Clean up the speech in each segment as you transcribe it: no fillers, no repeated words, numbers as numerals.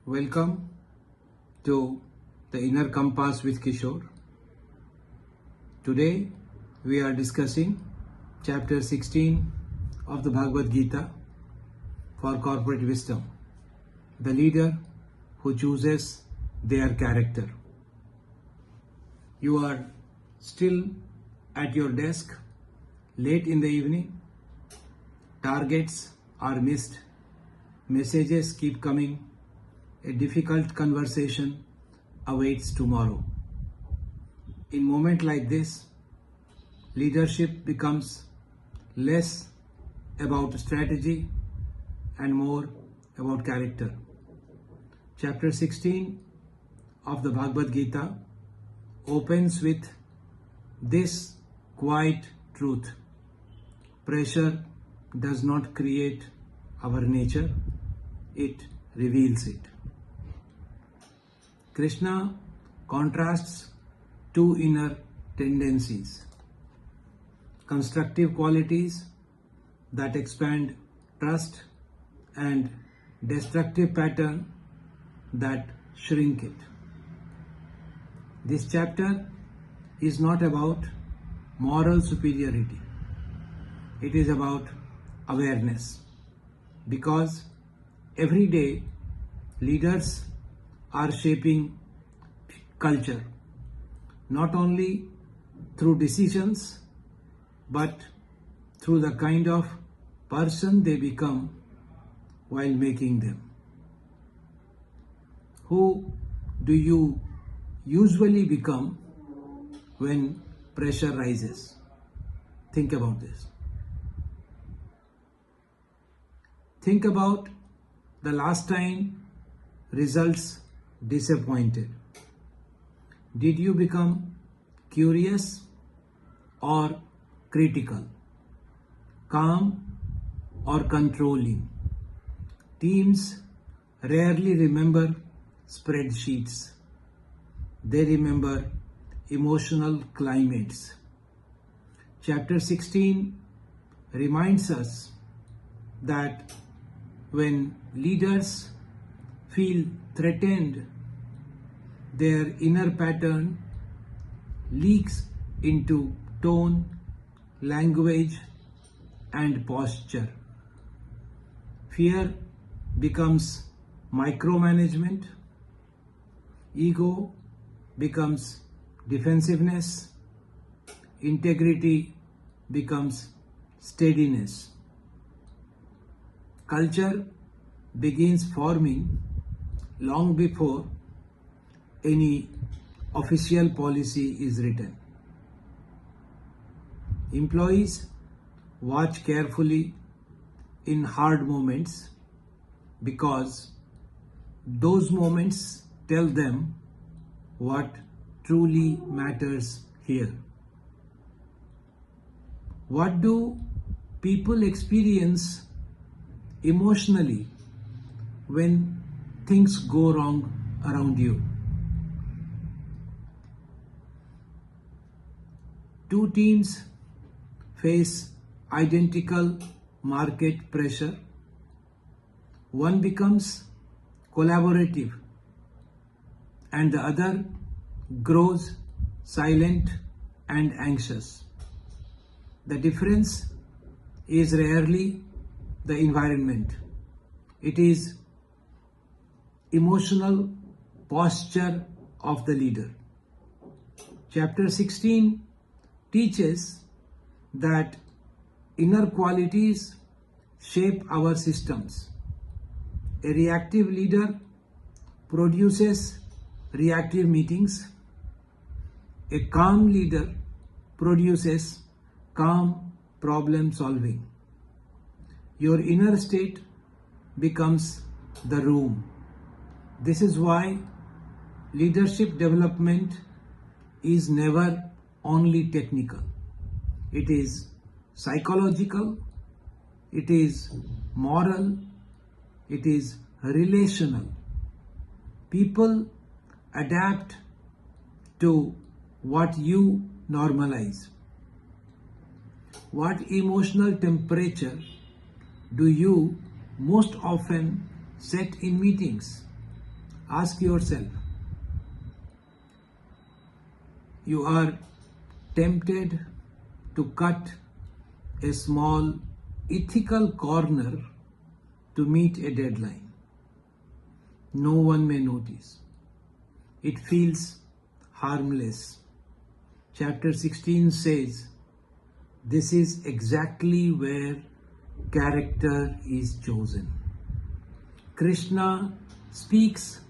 Welcome to the Inner Compass with Kishore. Today we are discussing chapter 16 of the Bhagavad Gita for corporate wisdom. The leader who chooses their character. You are still at your desk late in the evening. Targets are missed. Messages keep coming. A difficult conversation awaits tomorrow. In a moment like this, leadership becomes less about strategy and more about character. Chapter 16 of the Bhagavad Gita opens with this quiet truth. Pressure does not create our nature, it reveals it. Krishna contrasts two inner tendencies. Constructive qualities that expand trust and destructive pattern that shrink it. This chapter is not about moral superiority. It is about awareness. Because every day leaders are shaping culture, not only through decisions, but through the kind of person they become while making them. Who do you usually become when pressure rises? Think about this. Think about the last time results disappointed. Did you become curious or critical? Calm or controlling? Teams rarely remember spreadsheets. They remember emotional climates. Chapter 16 reminds us that when leaders feel threatened, their inner pattern leaks into tone, language, and posture. Fear becomes micromanagement. Ego becomes defensiveness. Integrity becomes steadiness. Culture begins forming long before any official policy is written. Employees watch carefully in hard moments because those moments tell them what truly matters here. What do people experience emotionally when things go wrong around you? Two teams face identical market pressure. One becomes collaborative and the other grows silent and anxious. The difference is rarely the environment. It is emotional posture of the leader. Chapter 16 teaches that inner qualities shape our systems. A reactive leader produces reactive meetings. A calm leader produces calm problem solving. Your inner state becomes the room. This is why leadership development is never only technical. It is psychological, it is moral, it is relational. People adapt to what you normalize. What emotional temperature do you most often set in meetings? Ask yourself, you are tempted to cut a small ethical corner to meet a deadline. No one may notice. It feels harmless. Chapter 16 says, this is exactly where character is chosen. Krishna speaks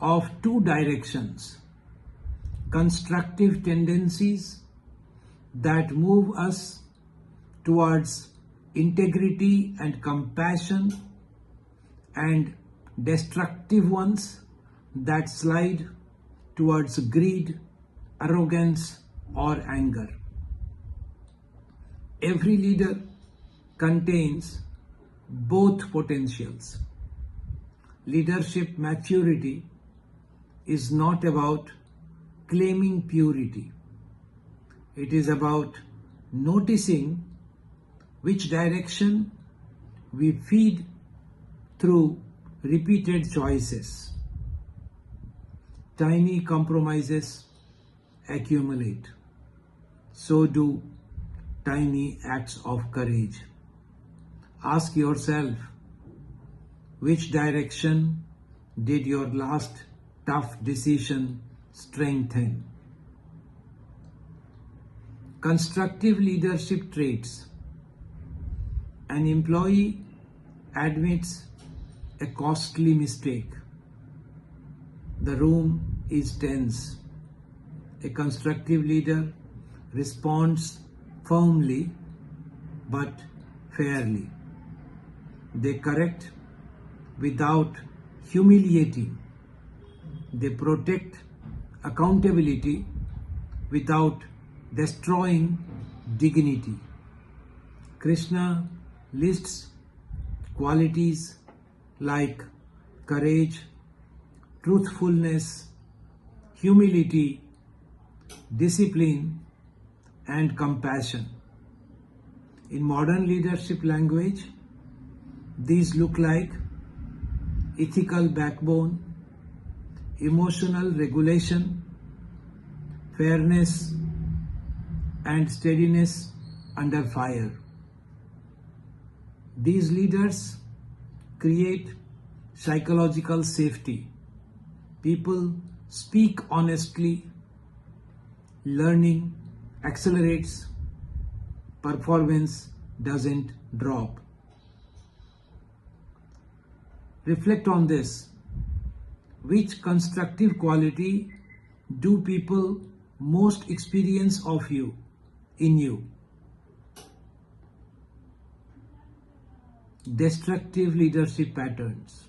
of two directions: constructive tendencies that move us towards integrity and compassion, and destructive ones that slide towards greed, arrogance, or anger. Every leader contains both potentials. Leadership maturity is not about claiming purity. It is about noticing which direction we feed through repeated choices. Tiny compromises accumulate. So do tiny acts of courage. Ask yourself, which direction did your last tough decision strengthen? Constructive leadership traits. An employee admits a costly mistake. The room is tense. A constructive leader responds firmly but fairly. They correct without humiliating. They protect accountability without destroying dignity. Krishna lists qualities like courage, truthfulness, humility, discipline, and compassion. In modern leadership language, these look like ethical backbone, emotional regulation, fairness, and steadiness under fire. These leaders create psychological safety. People speak honestly, learning accelerates, performance doesn't drop. Reflect on this. Which constructive quality do people most experience in you? Destructive leadership patterns.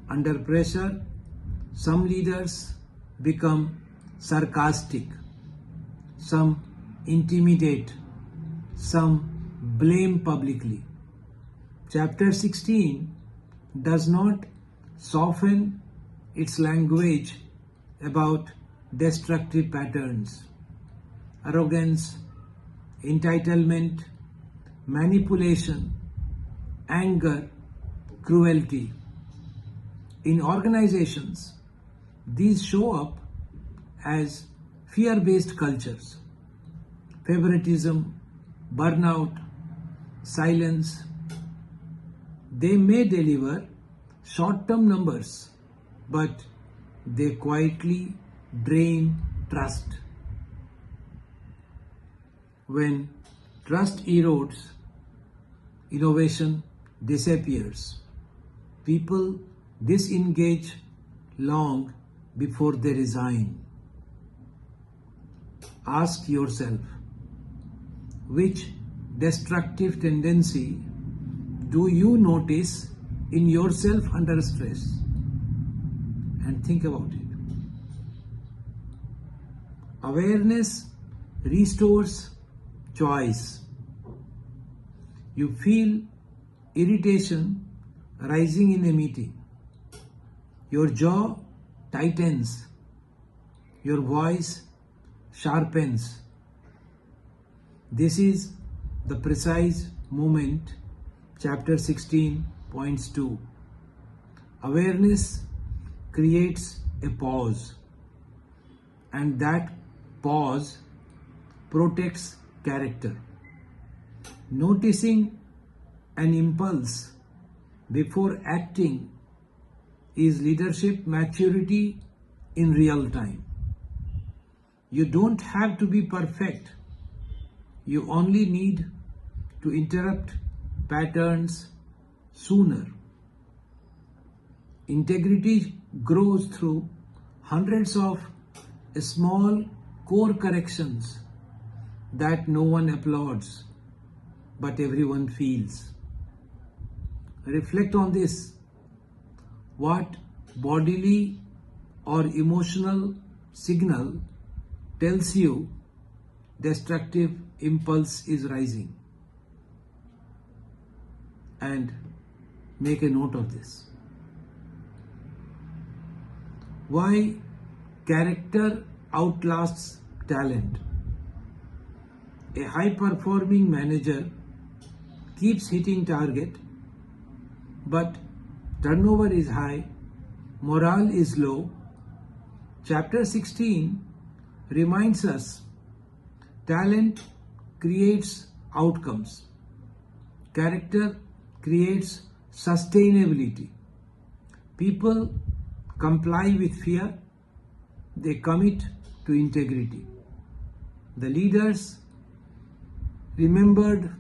Under pressure, some leaders become sarcastic, some intimidate, some blame publicly. Chapter 16 does not soften its language about destructive patterns. Arrogance, entitlement, manipulation, anger, cruelty. In organizations, these show up as fear-based cultures. Favoritism, burnout, silence. They may deliver short-term numbers, but they quietly drain trust. When trust erodes, innovation disappears. People disengage long before they resign. Ask yourself, which destructive tendency do you notice in yourself under stress? And think about it. Awareness restores choice. You feel irritation rising in a meeting. Your jaw tightens. Your voice sharpens. This is the precise moment chapter 16 points to. Awareness creates a pause, and that pause protects character. Noticing an impulse before acting is leadership maturity in real time. You don't have to be perfect. You only need to interrupt patterns sooner. Integrity grows through hundreds of small core corrections that no one applauds, but everyone feels. Reflect on this. What bodily or emotional signal tells you destructive impulse is rising? And make a note of this. Why character outlasts talent? A high-performing manager keeps hitting target, but turnover is high, morale is low. Chapter 16 reminds us talent creates outcomes. Character creates sustainability. People comply with fear, they commit to integrity. The leaders remembered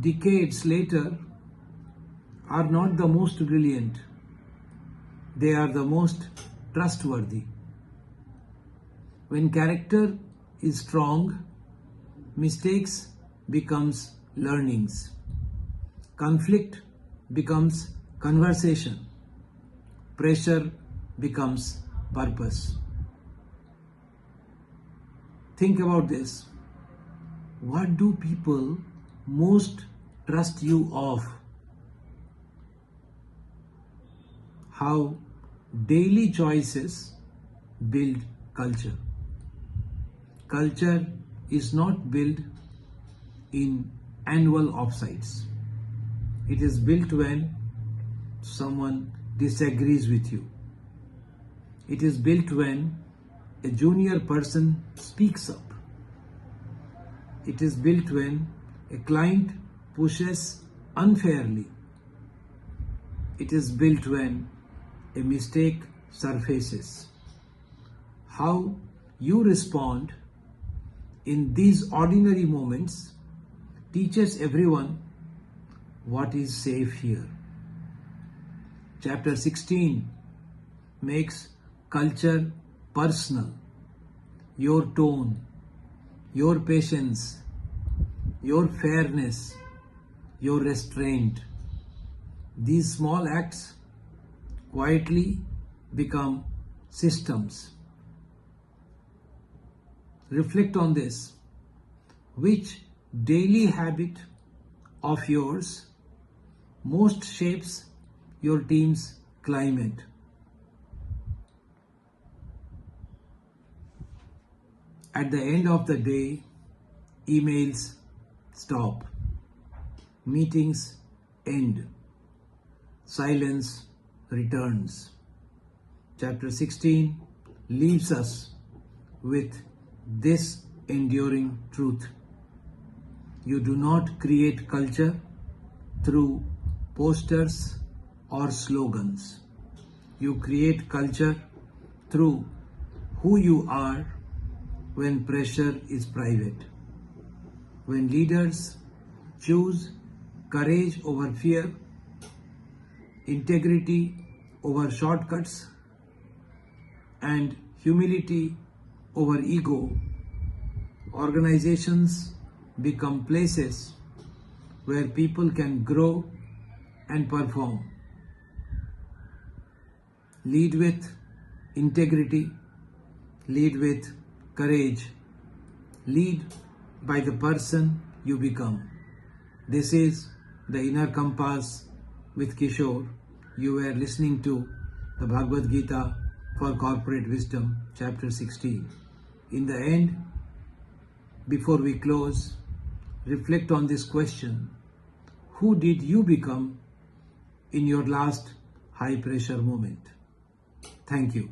decades later are not the most brilliant, they are the most trustworthy. When character is strong, mistakes becomes learnings. Conflict becomes conversation. Pressure becomes purpose. Think about this. What do people most trust you of? How daily choices build culture. Culture is not built in annual offsites. It is built when someone disagrees with you. It is built when a junior person speaks up. It is built when a client pushes unfairly. It is built when a mistake surfaces. How you respond in these ordinary moments teaches everyone what is safe here. Chapter 16 makes culture personal. Your tone, your patience, your fairness, your restraint. These small acts quietly become systems. Reflect on this. Which daily habit of yours most shapes your team's climate? At the end of the day, emails stop, meetings end, silence returns. Chapter 16 leaves us with this enduring truth. You do not create culture through posters or slogans. You create culture through who you are when pressure is private. When leaders choose courage over fear, integrity over shortcuts, and humility over ego, organizations become places where people can grow and perform. Lead with integrity, lead with courage, lead by the person you become. This is the Inner Compass with Kishore. You were listening to the Bhagavad Gita for Corporate Wisdom, Chapter 16. In the end, before we close, reflect on this question. Who did you become in your last high pressure movement. Thank you.